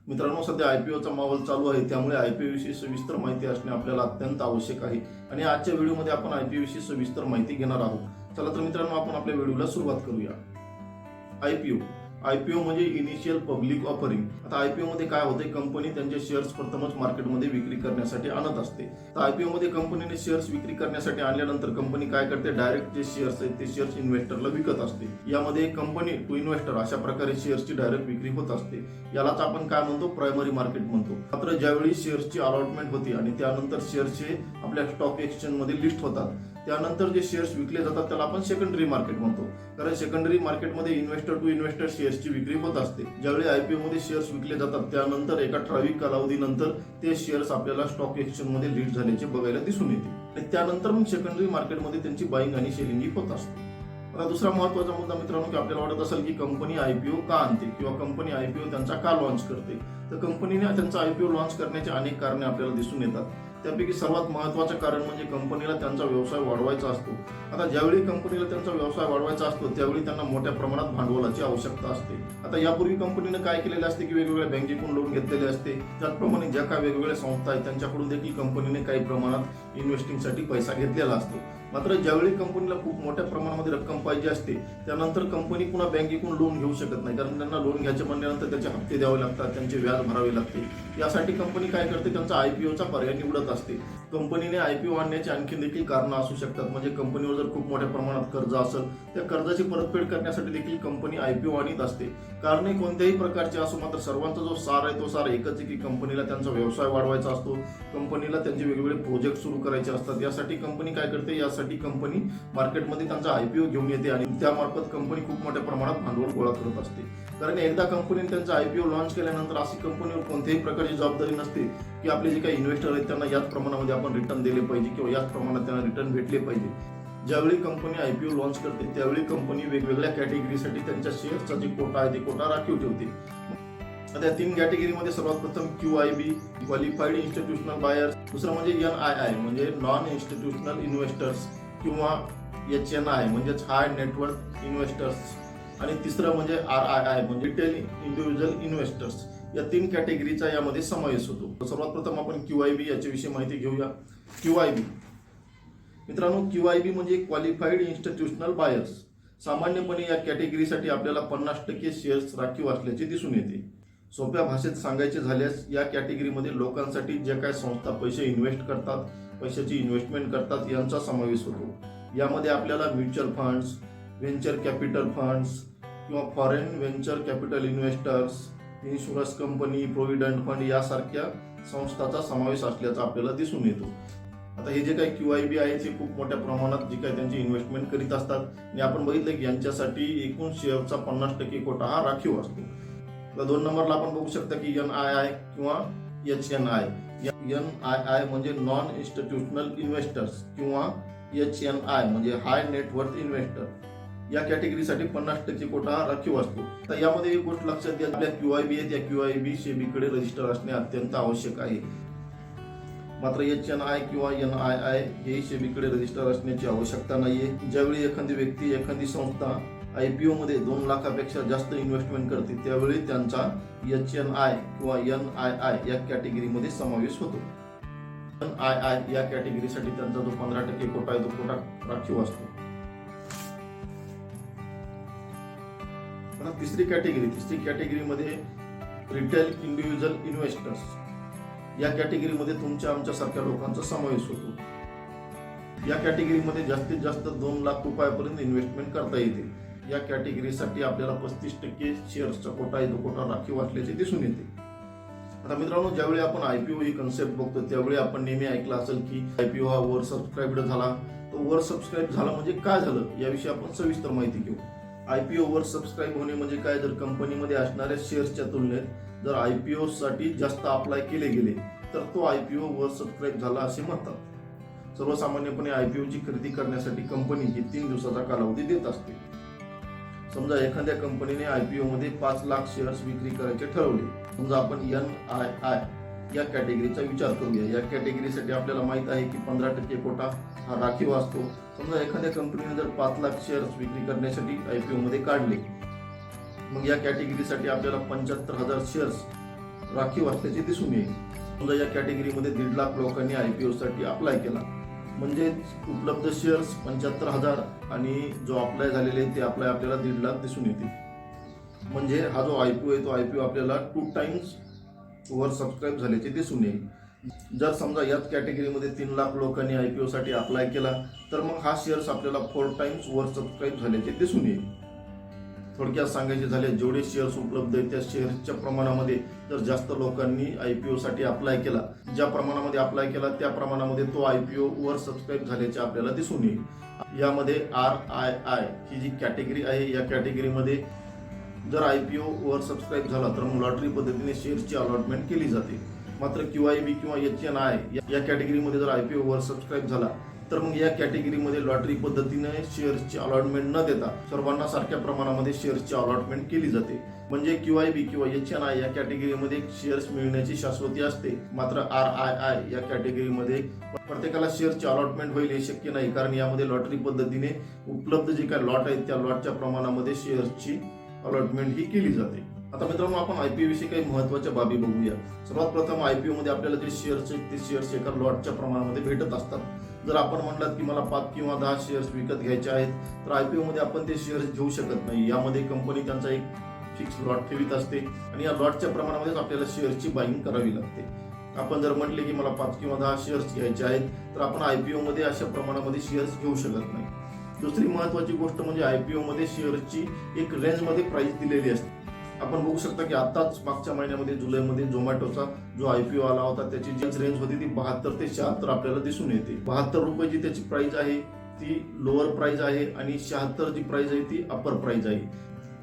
मित्रांनो, सध्या आयपीओचा माहोल चालू आहे, त्यामुळे आयपीओ विषयी सविस्तर माहिती असणे आपल्याला अत्यंत आवश्यक आहे. आणि आजच्या व्हिडिओमध्ये आपण आयपीओ विषयी सविस्तर माहिती घेणार आहोत. चला तर मित्रांनो, आपण आपल्या व्हिडिओला सुरुवात करूया. आयपीओ म्हणजे इनिशियल पब्लिक ऑफरिंग. आता आयपीओ मध्ये काय होते, कंपनी त्यांचे शेअर्स प्रथमच मार्केटमध्ये विक्री करण्यासाठी आणत असते. तर आयपीओ मध्ये कंपनीने शेअर्स विक्री करण्यासाठी आणल्यानंतर कंपनी काय करते, डायरेक्ट जे शेअर्स आहेत ते शेअर्स इन्व्हेस्टरला विकत असते. यामध्ये कंपनी टू इन्व्हेस्टर अशा प्रकारे शेअर्सची डायरेक्ट विक्री होत असते. यालाच आपण काय म्हणतो, प्रायमरी मार्केट म्हणतो. मात्र ज्यावेळी शेअर्सची अलॉटमेंट होती आणि त्यानंतर शेअर्सचे आपल्या स्टॉक एक्सचेंज मध्ये लिस्ट होतात, त्यानंतर जे शेअर्स विकले जातात त्याला आपण सेकंडरी मार्केट म्हणतो. कारण सेकंडरी मार्केटमध्ये इन्व्हेस्टर टू इन्व्हेस्टर शेअर्सची विक्री होत असते. ज्यावेळी आयपीओ मध्ये शेअर्स विकले जातात त्यानंतर एका ठराविक कालावधीनंतर ते शेअर्स आपल्याला स्टॉक एक्सचेंज मध्ये लिस्ट झाल्याचे बघायला दिसून येते आणि त्यानंतर मग सेकंडरी मार्केटमध्ये त्यांची बाईंग आणि सेलिंग होत असते. आता दुसरा महत्त्वाचा मुद्दा मित्रांनो, की आपल्याला वाटत असेल की कंपनी आयपीओ का आणते किंवा कंपनी आयपीओ त्यांचा का लॉन्च करते. तर कंपनीने त्यांचा आयपीओ लॉन्च करण्याचे अनेक कारणे आपल्याला दिसून येतात. त्यापैकी सर्वात महत्त्वाचं कारण म्हणजे कंपनीला त्यांचा व्यवसाय वाढवायचा असतो. आता ज्यावेळी कंपनीला त्यांचा व्यवसाय वाढवायचा असतो त्यावेळी त्यांना मोठ्या प्रमाणात भांडवलाची आवश्यकता असते. आता यापूर्वी कंपनीने काय केलेले असते की वेगवेगळ्या बँकेकडून लोन घेतलेले असते. त्याचप्रमाणे ज्या काही वेगवेगळ्या संस्था आहेत त्यांच्याकडून देखील कंपनीने काही प्रमाणात इन्व्हेस्टिंगसाठी पैसा घेतलेला असतो. मात्र ज्यावेळी कंपनीला खूप मोठ्या प्रमाणामध्ये रक्कम पाहिजे असते त्यानंतर कंपनी पुन्हा बँकेकडून लोन घेऊ शकत नाही, कारण त्यांना लोन घ्यायचे म्हणल्यानंतर त्याचे हप्ते द्यावे लागतात, त्यांचे व्याज भरावे लागते. यासाठी कंपनी काय करते, त्यांचा आयपीओचा पर्याय निवडत असते. कंपनीने आयपीओ आणण्याची आणखी देखील कारणं असू शकतात. म्हणजे कंपनीवर जर खूप मोठ्या प्रमाणात कर्ज असेल त्या कर्जाची परतफेड करण्यासाठी देखील कंपनी आयपीओ आणत असते. कारणे कोणत्याही प्रकारचे असो, मात्र सर्वांचा जो सार आहे तो सार एकच आहे की कंपनीला त्यांचा व्यवसाय वाढवायचा असतो. कंपनीला त्यांचे वेगवेगळे प्रोजेक्ट सुरू करायचे असतात. यासाठी कंपनी काय करते, यासाठी कंपनी मार्केटमध्ये त्यांचा आयपीओ घेऊन येते आणि त्यामार्फत कंपनी खूप मोठ्या प्रमाणात भांडवल गोळा करत असते. कारण एकदा कंपनीने त्यांचा आयपीओ लॉन्च केल्यानंतर अशी कंपनीवर कोणत्याही प्रकारची जबाबदारी नसते की आपले जे काही इन्व्हेस्टर आहेत त्यांना याच प्रमाणामध्ये आपण रिटर्न दिले पाहिजे किंवा याच प्रमाणात त्यांना रिटर्न भेटले पाहिजे. ज्यावेळी कंपनी आयपीओ लॉन्च करते त्यावेळी कंपनी वेगवेगळ्या कॅटेगरीसाठी त्यांच्या शेअर्सचा जे कोटा आहे ते कोटा राखीव ठेवते. आता या तीन कॅटेगरीमध्ये सर्वात प्रथम QIB क्वालिफाईड इन्स्टिट्यूशनल बायर्स, दुसरं म्हणजे NII म्हणजे नॉन इन्स्टिट्यूशनल इन्व्हेस्टर्स किंवा HNI म्हणजेच हाय नेटवर्थ इन्व्हेस्टर्स, आणि तिसरं म्हणजे RII म्हणजे रिटेल इंडिव्हिज्युअल इन्व्हेस्टर्स. या तीन कॅटेगरीचा यामध्ये समावेश होतो. सर्वात प्रथम आपण QIB याच्याविषयी माहिती घेऊया. QIB मित्रांनो, QIB म्हणजे क्वालिफाईड इन्स्टिट्यूशनल बायर्स. सामान्यपणे या कॅटेगरीसाठी आपल्याला 50% शेअर्स राखीव असल्याचे दिसून येते. सोप्या भाषेत सांगायचे झाल्यास या कॅटेगरीमध्ये लोकांसाठी ज्या काही संस्था पैसे इन्व्हेस्ट करतात, पैशाची इन्व्हेस्टमेंट करतात यांचा समावेश होतो. यामध्ये आपल्याला mutual funds, venture capital funds किंवा foreign venture capital investors, insurance company, provident fund यासारख्या संस्थांचा समावेश असल्याचा आपल्याला दिसून येतो. आता हे जे काही QIB आहे ते खूप मोठ्या प्रमाणात जी काही त्यांची इन्व्हेस्टमेंट करीत असतात आणि आपण बघितलं की यांच्यासाठी एकूण शेअरचा 50% कोटा हा राखीव असतो. 2 नंबरला आपण बघू शकता की NII किंवा HNI. NII म्हणजे नॉन इन्स्टिट्यूशनल इन्व्हेस्टर्स किंवा HNI म्हणजे हाय नेटवर्थ इन्व्हेस्टर. या कॅटेगरीसाठी 50% कोटा राखीव असतो. तर यामध्ये एक गोष्ट लक्षात घ्या, आपल्या QIB आहे त्या QIB सेबीकडे रजिस्टर असणे अत्यंत आवश्यक आहे. मात्र HNI किंवा NII हे सेबीकडे रजिस्टर असण्याची आवश्यकता नाहीये. ज्यावेळी एखादी व्यक्ती, एखादी संस्था आयपीओ मध्ये 2 लाखापेक्षा जास्त इन्व्हेस्टमेंट करते त्यावेळी त्यांचा HNI किंवा NII या कॅटेगरीमध्ये समावेश होतो. NII या कॅटेगरीसाठी त्यांचा जो 15% कोटा आहे तो कोटा राखीव असतो. तिसरी कॅटेगरीमध्ये रिटेल इंडिव्हिज्युअल इन्व्हेस्टर्स. या कॅटेगरीमध्ये तुमच्या आमच्यासारख्या लोकांचा समावेश होतो. या कॅटेगरीमध्ये जास्तीत जास्त 2 लाख रुपयापर्यंत इन्व्हेस्टमेंट करता येते. या कॅटेगरीसाठी आपल्याला 35% शेअर्सचा कोटा आहे तो कोटा राखीव असल्याचे दिसून येते. आता मित्रांनो, ज्यावेळी आपण आयपीओ ही कन्सेप्ट बघतो त्यावेळी आपण नेहमी ऐकलं असेल की आयपीओ हा ओव्हर सबस्क्राईब्ड झाला. तो ओव्हर सबस्क्राईब झाला म्हणजे काय झालं याविषयी आपण सविस्तर माहिती घेऊ. आयपीओ ओव्हर सबस्क्राईब होणे म्हणजे काय, जर कंपनीमध्ये असणाऱ्या शेअर्सच्या तुलनेत जर आयपीओ साठी जास्त अप्लाय केले गेले तर तो आयपीओ ओव्हर सबस्क्राईब झाला असे म्हणतात. सर्वसामान्यपणे आयपीओची खरेदी करण्यासाठी कंपनी ही 3 दिवसाचा कालावधी देत असते. समजा एखाद्या कंपनीने आयपीओ मध्ये 5 लाख शेअर्स विक्री करायचे ठरवले. समजा आपण NII या कॅटेगरीचा विचार करूया. या कॅटेगरीसाठी आपल्याला माहित आहे की 15% कोटा हा राखीव असतो. समजा एखाद्या कंपनीने जर 5 लाख शेअर्स विक्री करण्यासाठी आयपीओ मध्ये काढले, मग या कॅटेगरीसाठी आपल्याला 75,000 शेअर्स राखीव असल्याचे दिसून येईल. समजा या कॅटेगरीमध्ये 1.5 लाख लोकांनी IPO साठी अप्लाय केला, म्हणजे उपलब्ध शेअर्स 75,000 आणि जो अप्लाय झालेले ते अप्लाय आपल्याला 1.5 लाख दिसून येतील. म्हणजे हा जो IPO आहे तो IPO आपल्याला 2 टाइम्स वर सबस्क्राईब झाल्याचे दिसून येईल. जर समजा याच कॅटेगरीमध्ये 3 लाख लोकांनी IPO साठी अप्लाय केला तर मग हा शेअर्स आपल्याला 4 टाइम्स वर सबस्क्राईब झाल्याचे दिसून येईल. थोडक्यात सांगायचे झाले, जेवढे शेअर्स उपलब्ध आहेत त्या शेअर्सच्या प्रमाणामध्ये जर जास्त लोकांनी IPO साठी अप्लाय केला, ज्या प्रमाणामध्ये अप्लाय केला त्या प्रमाणामध्ये तो IPO वर सबस्क्राईब झाल्याचे आपल्याला दिसून येईल. यामध्ये RII ही जी कॅटेगरी आहे, या कॅटेगरीमध्ये जर IPO वर सबस्क्राईब झाला तर मग लॉटरी पद्धतीने शेअर्सची अलॉटमेंट केली जाते. मात्र QIB किंवा HNI या कॅटेगरीमध्ये जर IPO वर सबस्क्राईब झाला तर मग या कॅटेगरीमध्ये लॉटरी पद्धतीने शेअर्सची अलॉटमेंट न देता सर्वांना सारख्या प्रमाणामध्ये शेअर्सची अलॉटमेंट केली जाते. म्हणजे QIB किंवा HNI या कॅटेगरीमध्ये शेअर्स मिळण्याची शाश्वती असते, मात्र RII या कॅटेगरीमध्ये प्रत्येकाला शेअर्सची अलॉटमेंट होईल हे शक्य नाही, कारण यामध्ये लॉटरी पद्धतीने उपलब्ध जे काही लॉट आहेत त्या लॉटच्या प्रमाणामध्ये शेअर्सची अलॉटमेंट ही केली जाते. आता मित्रांनो, आपण IPO विषयी काही महत्त्वाच्या बाबी बघूया. सर्वात प्रथम IPO मध्ये आपल्याला जे शेअर्स आहेत ते शेअर्स एका लॉटच्या प्रमाणामध्ये भेटत असतात. जर आपण म्हटलात की मला 5 किंवा 10 शेअर्स विकत घ्यायचे आहेत तर IPO मध्ये आपण ते शेअर्स घेऊ शकत नाही. यामध्ये कंपनी त्यांचा एक फिक्स लॉट ठेवीत असते आणि या लॉटच्या प्रमाणामध्येच आपल्याला शेअर्सची बाईंग करावी लागते. आपण जर म्हटले की मला 5 किंवा 10 शेअर्स घ्यायचे आहेत तर आपण IPO मध्ये अशा प्रमाणामध्ये शेअर्स घेऊ शकत नाही. दुसरी महत्त्वाची गोष्ट म्हणजे IPO मध्ये शेअर्सची एक रेंजमध्ये प्राइस दिलेली असते. आपण बघू शकता की आताच मागच्या महिन्यामध्ये जुलैमध्ये झोमॅटोचा जो IPO आला होता त्याची जी रेंज होती ती 72 ते 76 आपल्याला दिसून येते. 72 रुपये जी त्याची प्राइस आहे ती लोअर प्राइस आहे आणि 76 जी प्राइस आहे ती अपर प्राइस आहे.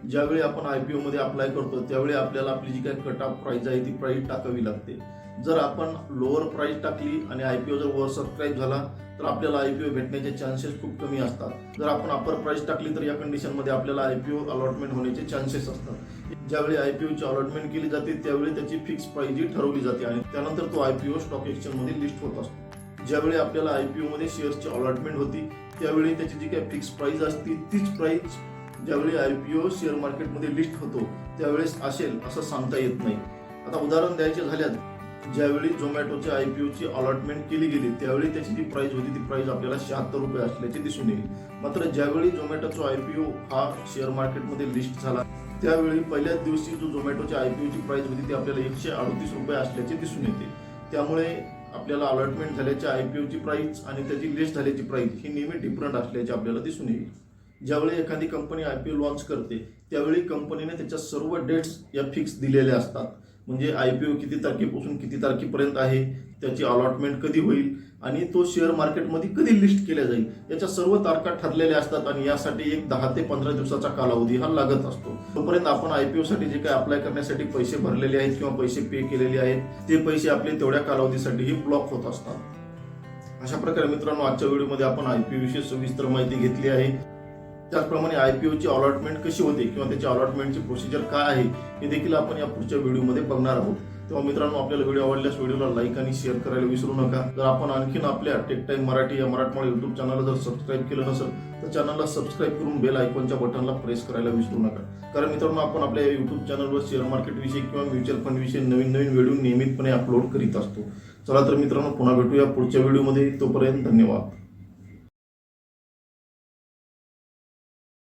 ज्यावेळी आपण IPO मध्ये अप्लाय करतो त्यावेळी आपल्याला आपली जी काही कट ऑफ प्राइस आहे ती प्राइस टाकावी लागते. जर आपण लोअर प्राइस टाकली आणि IPO जर वर सबस्क्राईब झाला तर आपल्याला IPO भेटण्याचे चान्सेस खूप कमी असतात. जर आपण अपर प्राइस टाकली तर या कंडिशनमध्ये आपल्याला IPO अलॉटमेंट होण्याचे चान्सेस असतात. ज्यावेळी IPO ची अलॉटमेंट केली जाते त्यावेळी त्याची फिक्स प्राइस जी ठरवली जाते आणि त्यानंतर तो IPO स्टॉक एक्सचेंज मध्ये लिस्ट होत असतो. ज्यावेळी आपल्याला IPO मध्ये शेअर्सची अलॉटमेंट होती त्यावेळी त्याची जी काही फिक्स प्राइस असते तीच प्राइस ज्यावेळी IPO शेअर मार्केटमध्ये लिस्ट होतो त्यावेळेस असेल असं सांगता येत नाही. आता उदाहरण द्यायचे झाल्यास, ज्यावेळी झोमॅटोच्या IPO ची अलॉटमेंट केली गेली त्यावेळी त्याची जी प्राइस होती ती प्राइस आपल्याला 76 रुपये असल्याचे दिसून येईल. मात्र ज्यावेळी झोमॅटोचा IPO हा शेअर मार्केटमध्ये लिस्ट झाला त्यावेळी पहिल्याच दिवशी जो झोमॅटोच्या IPO ची प्राइस होती ती आपल्याला 138 रुपये असल्याचे दिसून येते. त्यामुळे आपल्याला अलॉटमेंट झाल्याच्या IPO ची प्राइस आणि त्याची लिस्ट झाल्याची प्राइस ही नेहमी डिफरंट असल्याचे आपल्याला दिसून येईल. ज्यावेळी एखादी कंपनी IPO लॉन्च करते त्यावेळी कंपनीने त्याच्या सर्व डेट्स या फिक्स दिलेल्या असतात. म्हणजे IPO किती तारखेपासून किती तारखेपर्यंत आहे, त्याची अलॉटमेंट कधी होईल आणि तो शेअर मार्केटमध्ये कधी लिस्ट केला जाईल याच्या सर्व तारखा ठरलेल्या असतात आणि यासाठी एक 10 ते 15 दिवसाचा कालावधी हा लागत असतो. तोपर्यंत आपण IPO साठी जे काही अप्लाय करण्यासाठी पैसे भरलेले आहेत किंवा पैसे पे केलेले आहेत ते पैसे आपले तेवढ्या कालावधीसाठीही ब्लॉक होत असतात. अशा प्रकारे मित्रांनो, आजच्या व्हिडिओमध्ये आपण IPO विषयी सविस्तर माहिती घेतली आहे. त्याचप्रमाणे IPO ची अलॉटमेंट कशी होते किंवा त्याची अलॉटमेंटची प्रोसिजर काय आहे हे देखील आपण या पुढच्या व्हिडिओमध्ये बघणार आहोत. तेव्हा मित्रांनो, आपल्याला व्हिडिओ आवडल्यास व्हिडिओला लाईक आणि शेअर करायला विसरू नका. जर आपण आणखीन आपल्या टेक टाइम मराठी या मराठमोळी युट्यूब चॅनलला जर सबस्क्राईब केलं नसेल तर चॅनलला सबस्क्राईब करून बेल आयकॉनच्या बटनला प्रेस करायला विसरू नका. कारण मित्रांनो, आपण आपल्या युट्यूब चॅनलवर शेअर मार्केट विषयी किंवा म्युच्युअल फंड विषयी नवीन व्हिडिओ नियमितपणे अपलोड करीत असतो. चला तर मित्रांनो, पुन्हा भेटूया पुढच्या व्हिडिओमध्ये. तोपर्यंत धन्यवाद.